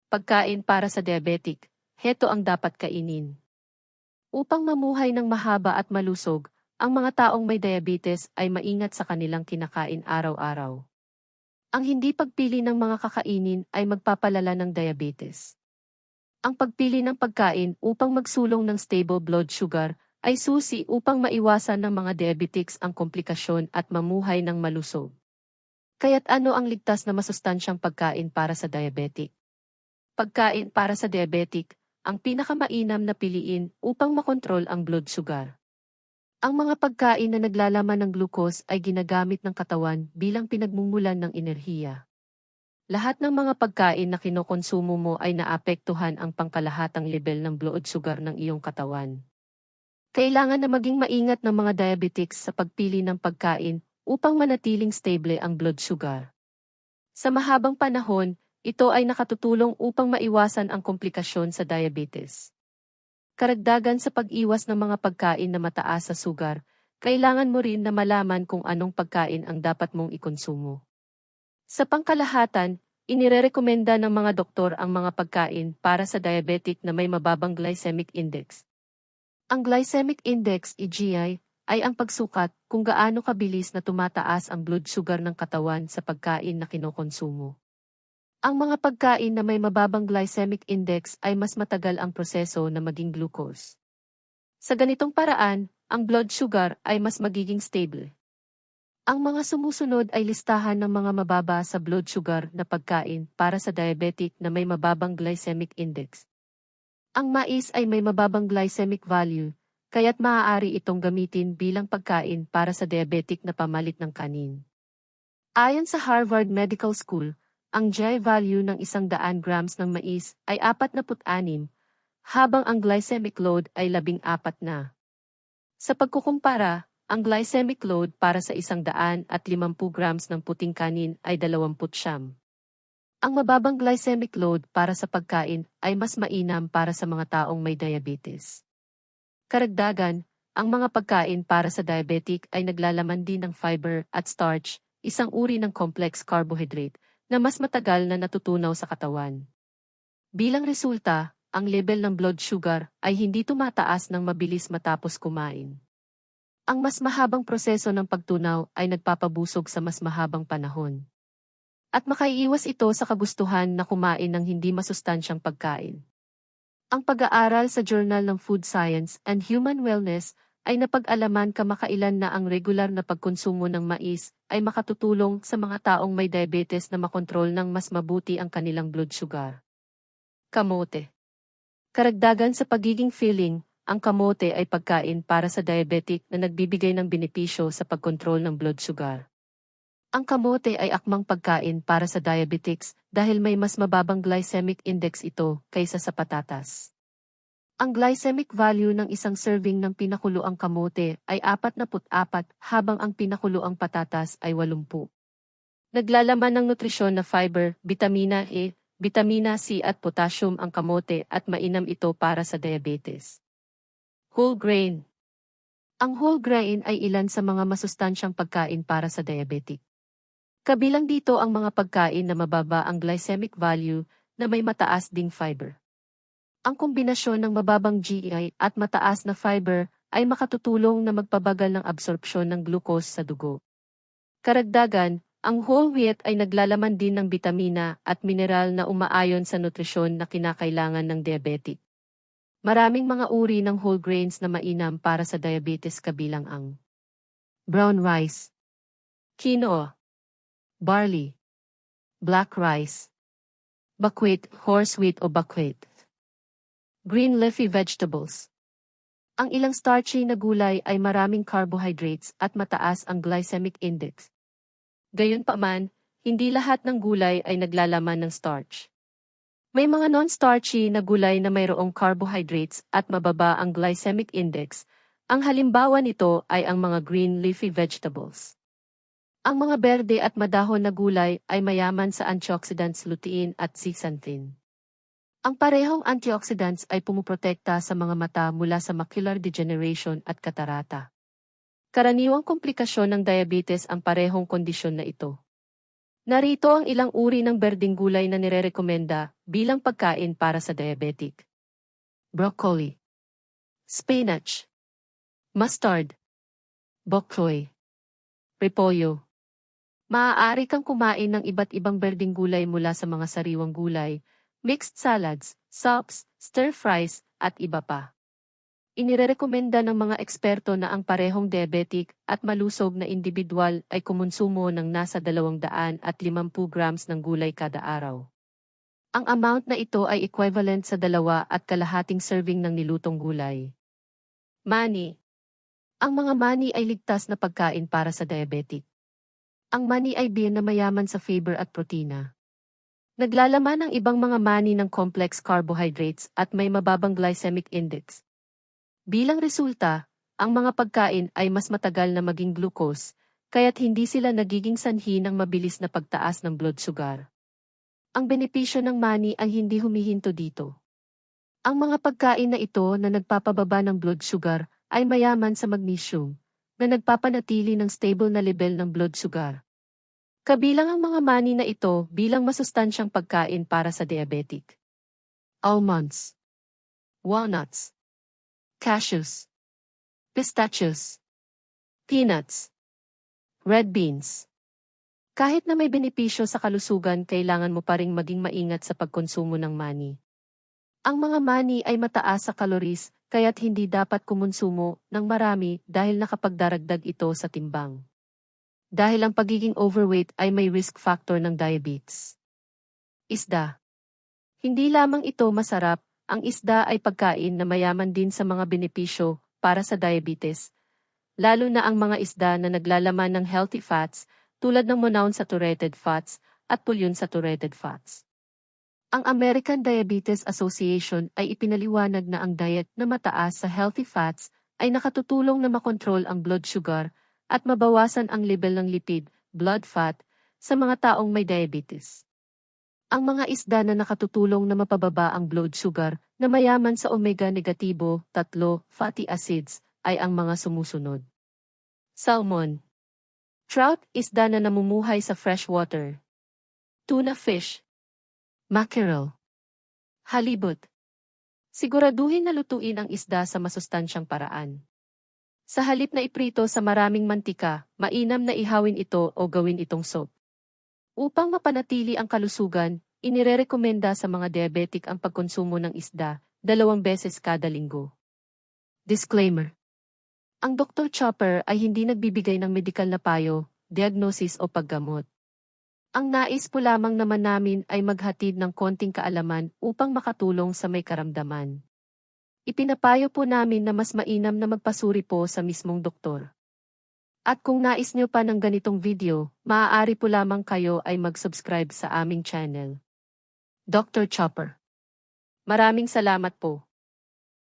Pagkain para sa diabetic, heto ang dapat kainin. Upang mamuhay ng mahaba at malusog, ang mga taong may diabetes ay maingat sa kanilang kinakain araw-araw. Ang hindi pagpili ng mga kakainin ay magpapalala ng diabetes. Ang pagpili ng pagkain upang magsulong ng stable blood sugar ay susi upang maiwasan ng mga diabetics ang komplikasyon at mamuhay ng malusog. Kaya't ano ang ligtas na masustansyang pagkain para sa diabetic? Pagkain para sa diabetic, ang pinakamainam na piliin upang makontrol ang blood sugar. Ang mga pagkain na naglalaman ng glucose ay ginagamit ng katawan bilang pinagmumulan ng enerhiya. Lahat ng mga pagkain na kinokonsumo mo ay naapektuhan ang pangkalahatang level ng blood sugar ng iyong katawan. Kailangan na maging maingat ng mga diabetics sa pagpili ng pagkain upang manatiling stable ang blood sugar. Sa mahabang panahon, ito ay nakatutulong upang maiwasan ang komplikasyon sa diabetes. Karagdagan sa pag-iwas ng mga pagkain na mataas sa sugar, kailangan mo rin na malaman kung anong pagkain ang dapat mong ikonsumo. Sa pangkalahatan, inirerekomenda ng mga doktor ang mga pagkain para sa diabetic na may mababang glycemic index. Ang glycemic index, (GI), ay ang pagsukat kung gaano kabilis na tumataas ang blood sugar ng katawan sa pagkain na kinokonsumo. Ang mga pagkain na may mababang glycemic index ay mas matagal ang proseso na maging glucose. Sa ganitong paraan, ang blood sugar ay mas magiging stable. Ang mga sumusunod ay listahan ng mga mababa sa blood sugar na pagkain para sa diabetic na may mababang glycemic index. Ang mais ay may mababang glycemic value, kaya't maaari itong gamitin bilang pagkain para sa diabetic na pamalit ng kanin. Ayon sa Harvard Medical School, ang GI value ng 100 grams ng mais ay 46, habang ang glycemic load ay 14 na. Sa pagkukumpara, ang glycemic load para sa 150 grams ng puting kanin ay 29. Ang mababang glycemic load para sa pagkain ay mas mainam para sa mga taong may diabetes. Karagdagan, ang mga pagkain para sa diabetic ay naglalaman din ng fiber at starch, isang uri ng complex carbohydrate, na mas matagal na natutunaw sa katawan. Bilang resulta, ang level ng blood sugar ay hindi tumataas ng mabilis matapos kumain. Ang mas mahabang proseso ng pagtunaw ay nagpapabusog sa mas mahabang panahon. At makaiiwas ito sa kagustuhan na kumain ng hindi masustansyang pagkain. Ang pag-aaral sa Journal ng Food Science and Human Wellness ay napag-alaman kamakailan na ang regular na pagkonsumo ng mais ay makatutulong sa mga taong may diabetes na makontrol ng mas mabuti ang kanilang blood sugar. Kamote. Karagdagan sa pagiging feeling, ang kamote ay pagkain para sa diabetic na nagbibigay ng benepisyo sa pagkontrol ng blood sugar. Ang kamote ay akmang pagkain para sa diabetics dahil may mas mababang glycemic index ito kaysa sa patatas. Ang glycemic value ng isang serving ng pinakuloang kamote ay 44, habang ang pinakuloang patatas ay 80. Naglalaman ng nutrisyon na fiber, bitamina E, bitamina C at potassium ang kamote at mainam ito para sa diabetes. Whole grain. Ang whole grain ay ilan sa mga masustansyang pagkain para sa diabetic. Kabilang dito ang mga pagkain na mababa ang glycemic value na may mataas ding fiber. Ang kombinasyon ng mababang GI at mataas na fiber ay makatutulong na magpabagal ng absorpsyon ng glucose sa dugo. Karagdagan, ang whole wheat ay naglalaman din ng bitamina at mineral na umaayon sa nutrisyon na kinakailangan ng diabetic. Maraming mga uri ng whole grains na mainam para sa diabetes kabilang ang brown rice, quinoa, barley, black rice, buckwheat, horse wheat o buckwheat, green leafy vegetables. Ang ilang starchy na gulay ay maraming carbohydrates at mataas ang glycemic index. Gayunpaman, hindi lahat ng gulay ay naglalaman ng starch. May mga non-starchy na gulay na mayroong carbohydrates at mababa ang glycemic index. Ang halimbawa nito ay ang mga green leafy vegetables. Ang mga berde at madahon na gulay ay mayaman sa antioxidants lutein at zeaxanthin. Ang parehong antioxidants ay pumuprotekta sa mga mata mula sa macular degeneration at katarata. Karaniwang komplikasyon ng diabetes ang parehong kondisyon na ito. Narito ang ilang uri ng berdeng gulay na nirerekomenda bilang pagkain para sa diabetic. Broccoli, spinach, mustard, bok choy, repolyo. Maaari kang kumain ng iba't ibang berdeng gulay mula sa mga sariwang gulay, mixed salads, soups, stir-fries, at iba pa. Inirerekomenda ng mga eksperto na ang parehong diabetic at malusog na individual ay kumonsumo ng nasa 250 grams ng gulay kada araw. Ang amount na ito ay equivalent sa 2.5 serving ng nilutong gulay. Mani. Ang mga mani ay ligtas na pagkain para sa diabetic. Ang mani ay beer na mayaman sa fiber at protina. Naglalaman ang ibang mga mani ng complex carbohydrates at may mababang glycemic index. Bilang resulta, ang mga pagkain ay mas matagal na maging glucose, kaya't hindi sila nagiging sanhi ng mabilis na pagtaas ng blood sugar. Ang benepisyo ng mani ay hindi humihinto dito. Ang mga pagkain na ito na nagpapababa ng blood sugar ay mayaman sa magnesium, na nagpapanatili ng stable na level ng blood sugar. Kabilang ang mga mani na ito bilang masustansyang pagkain para sa diabetic. Almonds, walnuts, cashews, pistachios, peanuts, red beans. Kahit na may benepisyo sa kalusugan, kailangan mo pa ring maging maingat sa pagkonsumo ng mani. Ang mga mani ay mataas sa calories, kaya't hindi dapat kumonsumo ng marami dahil nakapagdaragdag ito sa timbang. Dahil ang pagiging overweight ay may risk factor ng diabetes. Isda. Hindi lamang ito masarap, ang isda ay pagkain na mayaman din sa mga benepisyo para sa diabetes, lalo na ang mga isda na naglalaman ng healthy fats tulad ng monounsaturated fats at polyunsaturated fats. Ang American Diabetes Association ay ipinaliwanag na ang diet na mataas sa healthy fats ay nakatutulong na makontrol ang blood sugar at mabawasan ang level ng lipid, blood fat, sa mga taong may diabetes. Ang mga isda na nakatutulong na mapababa ang blood sugar na mayaman sa omega-3 fatty acids ay ang mga sumusunod. Salmon. Trout, isda na namumuhay sa freshwater. Tuna fish. Mackerel. Halibut. Siguraduhin na lutuin ang isda sa masustansyang paraan. Sa halip na iprito sa maraming mantika, mainam na ihawin ito o gawin itong soup. Upang mapanatili ang kalusugan, inirerekomenda sa mga diabetic ang pagkonsumo ng isda 2 beses kada linggo. Disclaimer. Ang Dr. Chopper ay hindi nagbibigay ng medikal na payo, diagnosis o paggamot. Ang nais po lamang naman namin ay maghatid ng konting kaalaman upang makatulong sa may karamdaman. Ipinapayo po namin na mas mainam na magpasuri po sa mismong doktor. At kung nais nyo pa ng ganitong video, maaari po lamang kayo ay mag-subscribe sa aming channel. Dr. Chopper. Maraming salamat po.